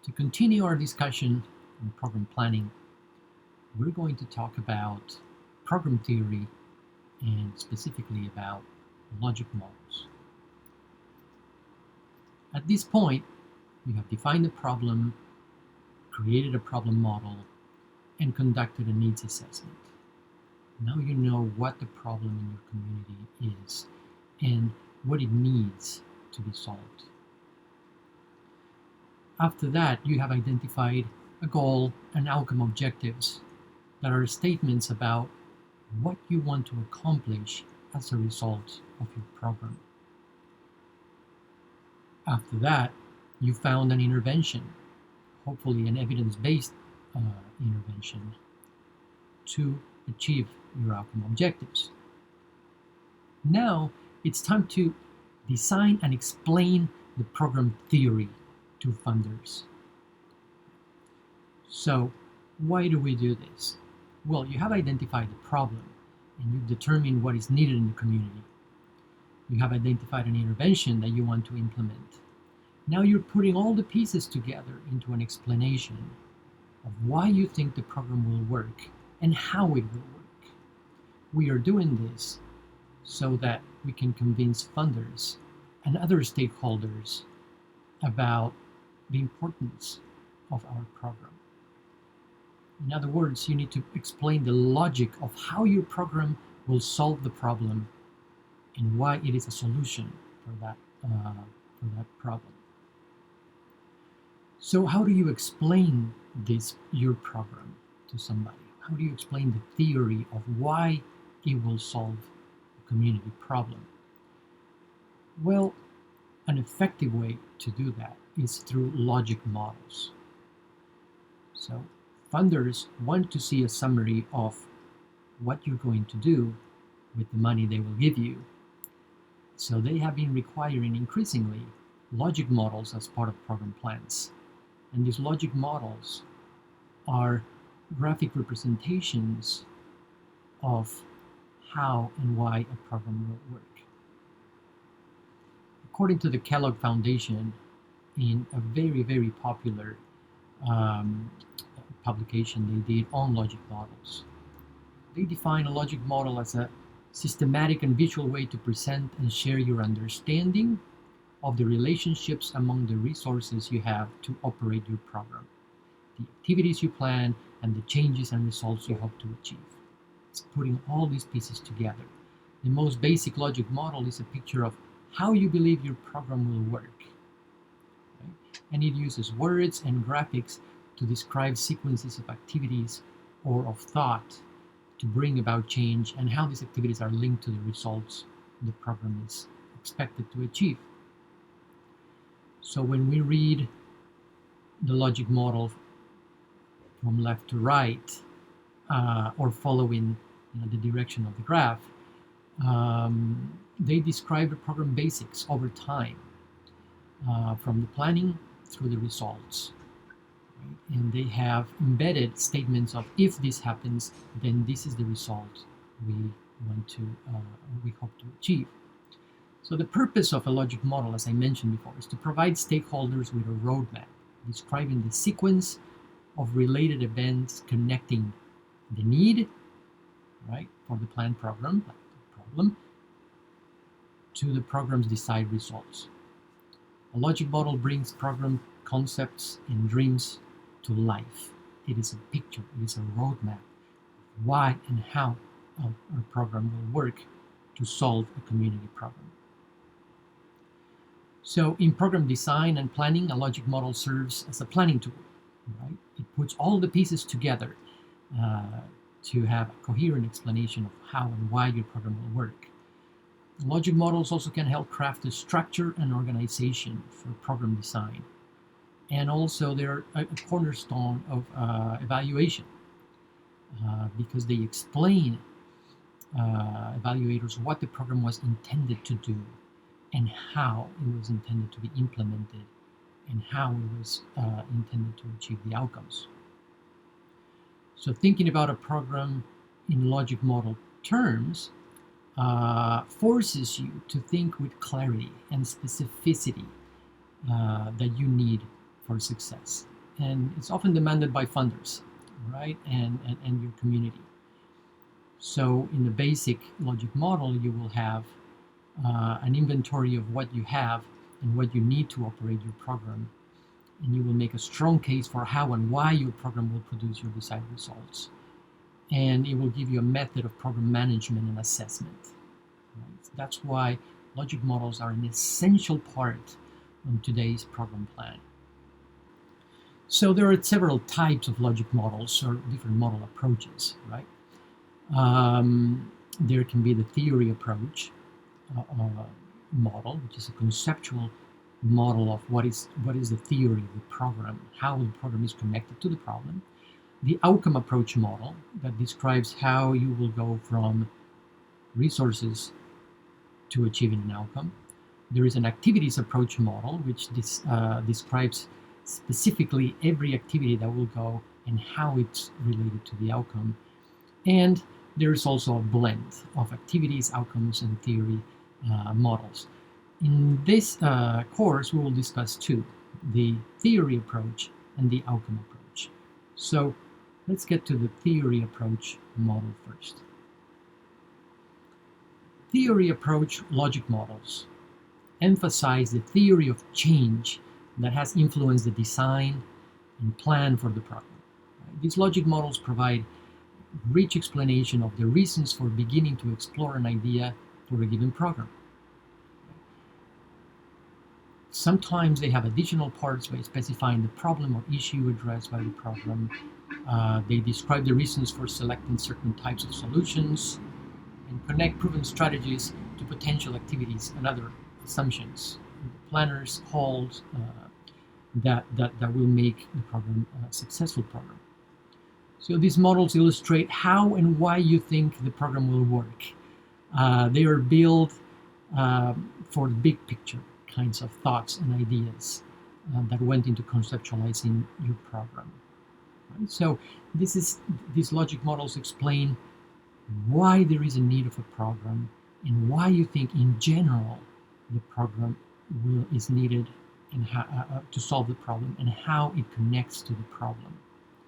To continue our discussion on program planning, we're going to talk about program theory and specifically about logic models. At this point, you have defined the problem, created a problem model, and conducted a needs assessment. Now you know what the problem in your community is and what it needs to be solved. After that, you have identified a goal and outcome objectives that are statements about what you want to accomplish as a result of your program. After that, you found an intervention, hopefully an evidence-based intervention, to achieve your outcome objectives. Now it's time to design and explain the program theory to funders. So why do we do this? Well, you have identified the problem and you've determined what is needed in the community. You have identified an intervention that you want to implement. Now you're putting all the pieces together into an explanation of why you think the program will work and how it will work. We are doing this so that we can convince funders and other stakeholders about the importance of our program. In other words, you need to explain the logic of how your program will solve the problem and why it is a solution for that problem. So how do you explain your program to somebody? How do you explain the theory of why it will solve a community problem? Well, an effective way to do that is through logic models. So funders want to see a summary of what you're going to do with the money they will give you. So they have been requiring increasingly logic models as part of program plans. And these logic models are graphic representations of how and why a program will work. According to the Kellogg Foundation, in a very, very popular publication they did on logic models, they define a logic model as a systematic and visual way to present and share your understanding of the relationships among the resources you have to operate your program, the activities you plan, and the changes and results you hope to achieve. It's putting all these pieces together. The most basic logic model is a picture of how you believe your program will work. Right? And it uses words and graphics to describe sequences of activities or of thought to bring about change and how these activities are linked to the results the program is expected to achieve. So when we read the logic model from left to right, or following the direction of the graph, they describe the program basics over time, from the planning through the results. Right? And they have embedded statements of, if this happens, then this is the result we hope to achieve. So the purpose of a logic model, as I mentioned before, is to provide stakeholders with a roadmap describing the sequence of related events connecting the need, right, for the planned program, like the problem, to the program's desired results. A logic model brings program concepts and dreams to life. It is a picture, it is a roadmap of why and how our program will work to solve a community problem. So in program design and planning, a logic model serves as a planning tool, right? It puts all the pieces together to have a coherent explanation of how and why your program will work. Logic models also can help craft the structure and organization for program design. And also they're a cornerstone of evaluation because they explain evaluators what the program was intended to do and how it was intended to be implemented and how it was intended to achieve the outcomes. So thinking about a program in logic model terms forces you to think with clarity and specificity that you need for success. And it's often demanded by funders, right? And your community. So in the basic logic model, you will have an inventory of what you have and what you need to operate your program. And you will make a strong case for how and why your program will produce your desired results. And it will give you a method of program management and assessment. Right? That's why logic models are an essential part of today's program plan. So there are several types of logic models or different model approaches, right? There can be the theory approach model, which is a conceptual model of what is the theory of the program, how the program is connected to the problem. The outcome approach model that describes how you will go from resources to achieving an outcome. There is an activities approach model, which describes specifically every activity that will go and how it's related to the outcome. And there's also a blend of activities, outcomes, and theory models. In this course, we will discuss two, the theory approach and the outcome approach. So let's get to the theory approach model first. Theory approach logic models emphasize the theory of change that has influenced the design and plan for the program. These logic models provide rich explanation of the reasons for beginning to explore an idea for a given program. Sometimes they have additional parts by specifying the problem or issue addressed by the program. They describe the reasons for selecting certain types of solutions and connect proven strategies to potential activities and other assumptions. The planners hold that will make the program a successful program. So these models illustrate how and why you think the program will work. They are built for the big picture kinds of thoughts and ideas that went into conceptualizing your program. Right? So these logic models explain why there is a need of a program and why you think in general the program is needed and to solve the problem, and how it connects to the problem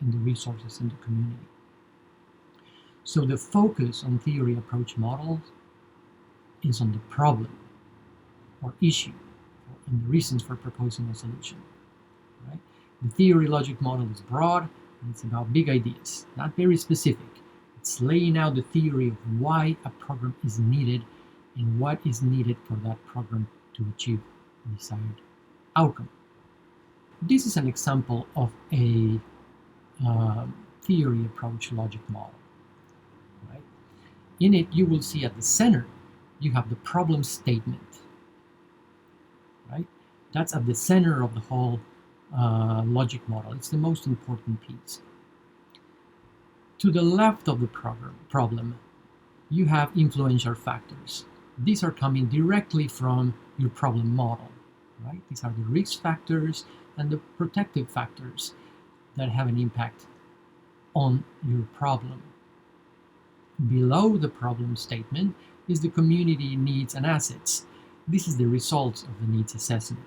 and the resources in the community. So the focus on theory approach models is on the problem or issue and the reasons for proposing a solution. Right? The theory logic model is broad and it's about big ideas, not very specific. It's laying out the theory of why a program is needed and what is needed for that program to achieve the desired outcome. This is an example of a theory approach logic model. Right? In it, you will see at the center, you have the problem statement. Right? That's at the center of the whole logic model. It's the most important piece. To the left of the problem, you have influential factors. These are coming directly from your problem model. Right? These are the risk factors and the protective factors that have an impact on your problem. Below the problem statement is the community needs and assets. This is the results of the needs assessment.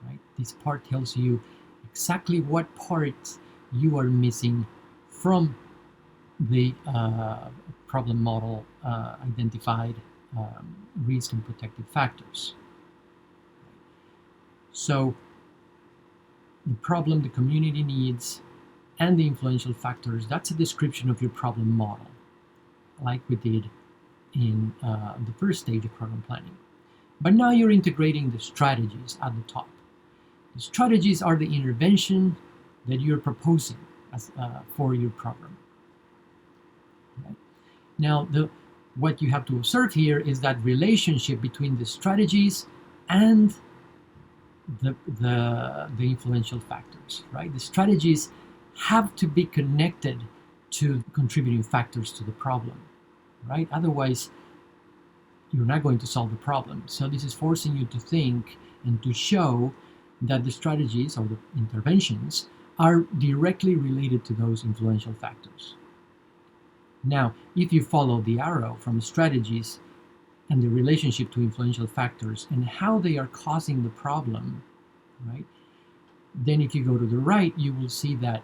Right? This part tells you exactly what parts you are missing from the problem model identified risk and protective factors. So the problem, the community needs, and the influential factors, that's a description of your problem model, like we did in the first stage of program planning. But now you're integrating the strategies at the top. The strategies are the intervention that you're proposing for your program. Right? Now, what you have to observe here is that relationship between the strategies and the influential factors, right? The strategies have to be connected to contributing factors to the problem, right? Otherwise, you're not going to solve the problem. So this is forcing you to think and to show that the strategies or the interventions are directly related to those influential factors. Now, if you follow the arrow from strategies and the relationship to influential factors and how they are causing the problem, right? Then if you go to the right, you will see that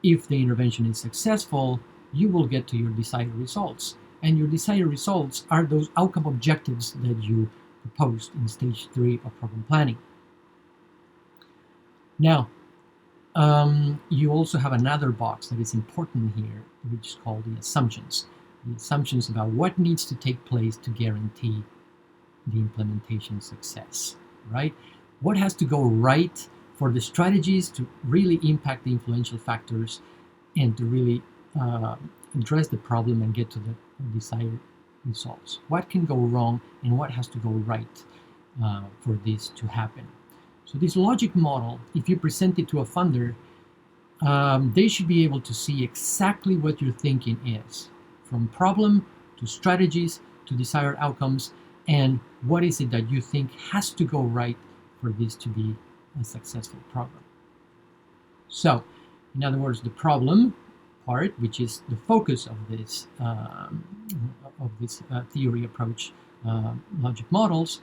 if the intervention is successful, you will get to your desired results. And your desired results are those outcome objectives that you proposed in stage 3 of program planning. Now, you also have another box that is important here, which is called the assumptions. The assumptions about what needs to take place to guarantee the implementation success, right? What has to go right for the strategies to really impact the influential factors and to really address the problem and get to the desired results? What can go wrong and what has to go right for this to happen? So this logic model, if you present it to a funder, they should be able to see exactly what your thinking is, from problem to strategies to desired outcomes, and what is it that you think has to go right for this to be a successful program. So, in other words, the problem part, which is the focus of this theory approach, logic models,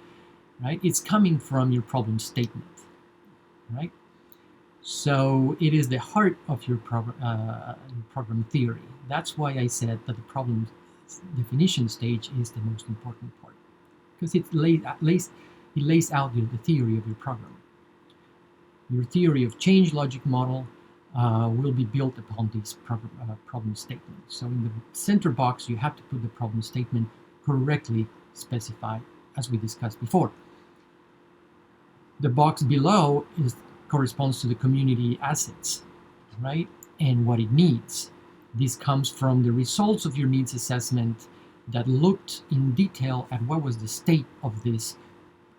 right? It's coming from your problem statement, right? So it is the heart of your program theory. That's why I said that the problem definition stage is the most important part, because it lays out the theory of your program. Your theory of change logic model will be built upon this problem statement. So in the center box, you have to put the problem statement correctly specified, as we discussed before. The box below corresponds to the community assets, right? And what it needs. This comes from the results of your needs assessment that looked in detail at what was the state of this,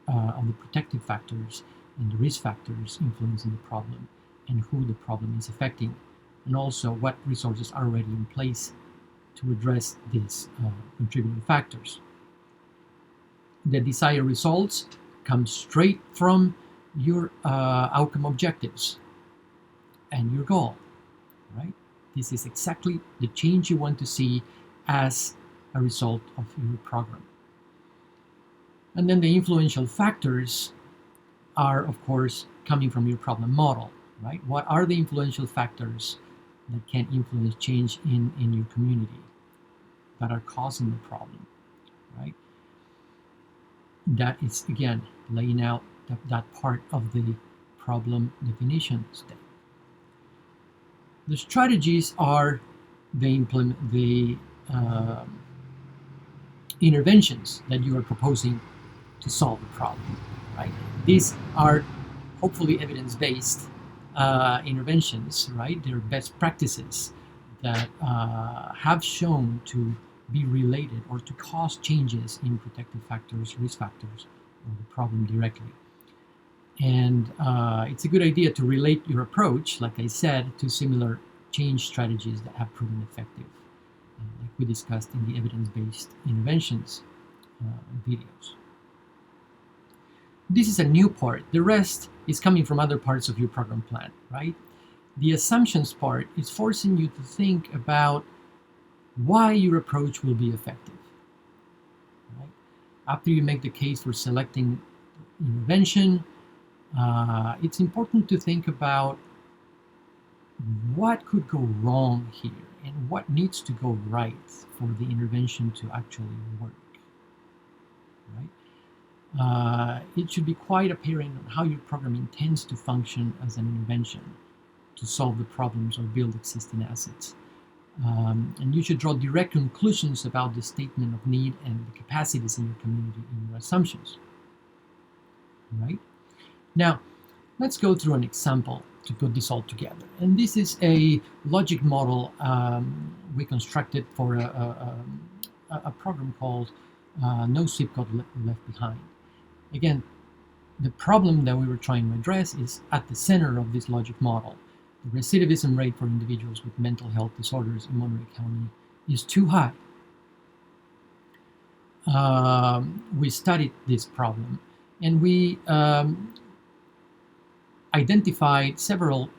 of the protective factors and the risk factors influencing the problem and who the problem is affecting, and also what resources are already in place to address these contributing factors. The desired results come straight from your outcome objectives and your goal, right? This is exactly the change you want to see as a result of your program. And then the influential factors are, of course, coming from your problem model, right? What are the influential factors that can influence change in your community that are causing the problem, right? That is, again, laying out that part of the problem definition step. The strategies are the interventions that you are proposing to solve the problem, right? These are hopefully evidence-based interventions, right? They're best practices that have shown to be related or to cause changes in protective factors, risk factors, or the problem directly. And it's a good idea to relate your approach, like I said, to similar change strategies that have proven effective, like we discussed in the evidence-based interventions videos. This is a new part. The rest is coming from other parts of your program plan, right? The assumptions part is forcing you to think about why your approach will be effective, right? After you make the case for selecting intervention, it's important to think about what could go wrong here and what needs to go right for the intervention to actually work, right? It should be quite apparent on how your program intends to function as an intervention to solve the problems or build existing assets. And you should draw direct conclusions about the statement of need and the capacities in your community in your assumptions, right? Now, let's go through an example to put this all together. And this is a logic model we constructed for a program called No Zip Code Left Behind. Again, the problem that we were trying to address is at the center of this logic model. The recidivism rate for individuals with mental health disorders in Monterey County is too high. We studied this problem and we identified several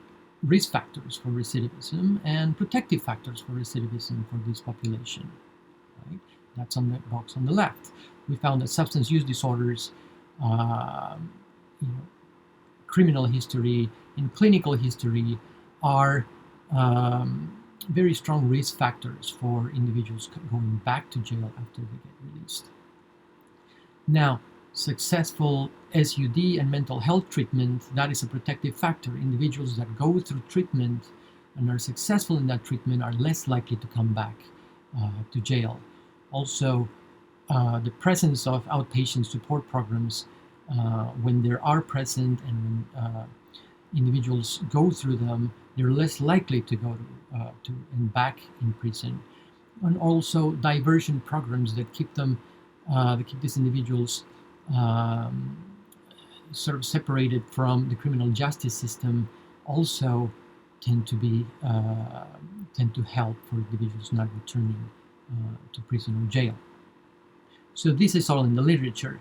risk factors for recidivism and protective factors for recidivism for this population, right? That's on the box on the left. We found that substance use disorders, criminal history, in clinical history are very strong risk factors for individuals going back to jail after they get released. Now, successful SUD and mental health treatment, that is a protective factor. Individuals that go through treatment and are successful in that treatment are less likely to come back to jail. Also, the presence of outpatient support programs, when they are present and when individuals go through them, they're less likely to go to and back in prison. And also diversion programs that keep these individuals sort of separated from the criminal justice system also tend to help for individuals not returning to prison or jail. So this is all in the literature.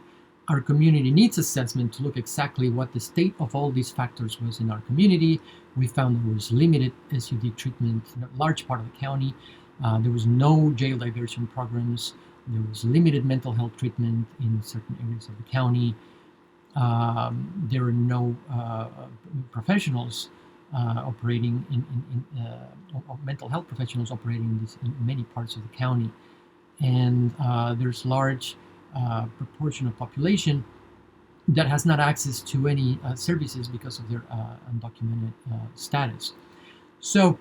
Our community needs assessment to look exactly what the state of all these factors was in our community. We found there was limited SUD treatment in a large part of the county. There was no jail diversion programs. There was limited mental health treatment in certain areas of the county. There are no professionals operating mental health professionals operating in many parts of the county. And there's large proportion of population that has not access to any services because of their undocumented status. So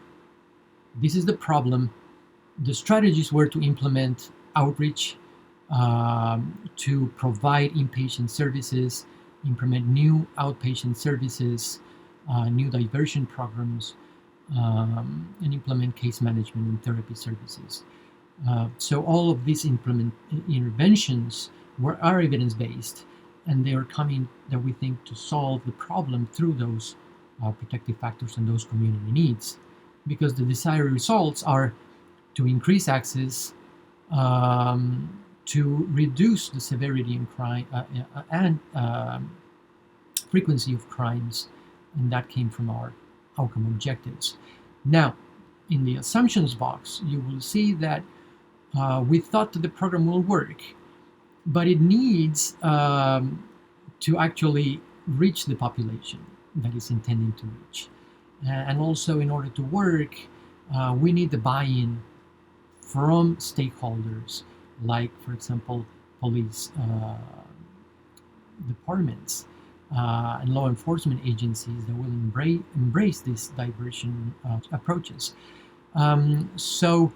this is the problem. The strategies were to implement outreach, to provide inpatient services, implement new outpatient services, new diversion programs, and implement case management and therapy services. So all of these interventions are evidence-based, and they are coming, that we think, to solve the problem through those protective factors and those community needs, because the desired results are to increase access, to reduce the severity in crime and frequency of crimes, and that came from our outcome objectives. Now, in the assumptions box, you will see that we thought that the program will work, but it needs to actually reach the population that is intending to reach. And also, in order to work, we need the buy-in from stakeholders, like, for example, police departments and law enforcement agencies that will embrace these diversion approaches. So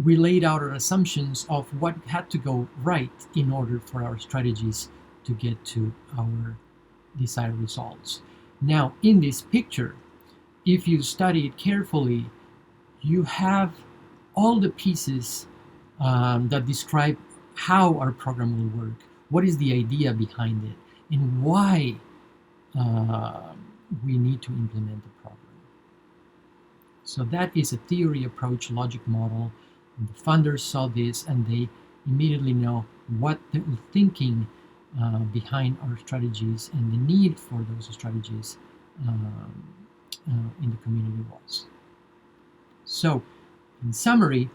we laid out our assumptions of what had to go right in order for our strategies to get to our desired results. Now, in this picture, if you study it carefully, you have all the pieces that describe how our program will work, what is the idea behind it, and why we need to implement the program. So that is a theory, approach, logic model. And the funders saw this, and they immediately know what the thinking behind our strategies and the need for those strategies in the community was. So, in summary,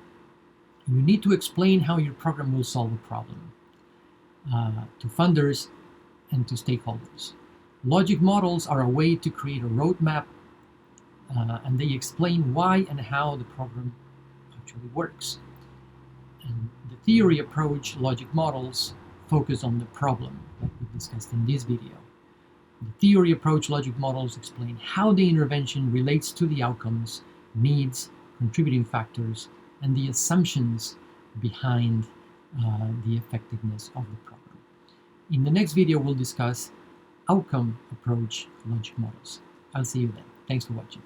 you need to explain how your program will solve a problem to funders and to stakeholders. Logic models are a way to create a roadmap, and they explain why and how the program actually works. And the theory approach, logic models, focus on the problem, like we discussed in this video. The theory approach, logic models explain how the intervention relates to the outcomes, needs, contributing factors, and the assumptions behind the effectiveness of the program. In the next video, we'll discuss outcome approach logic models. I'll see you then. Thanks for watching.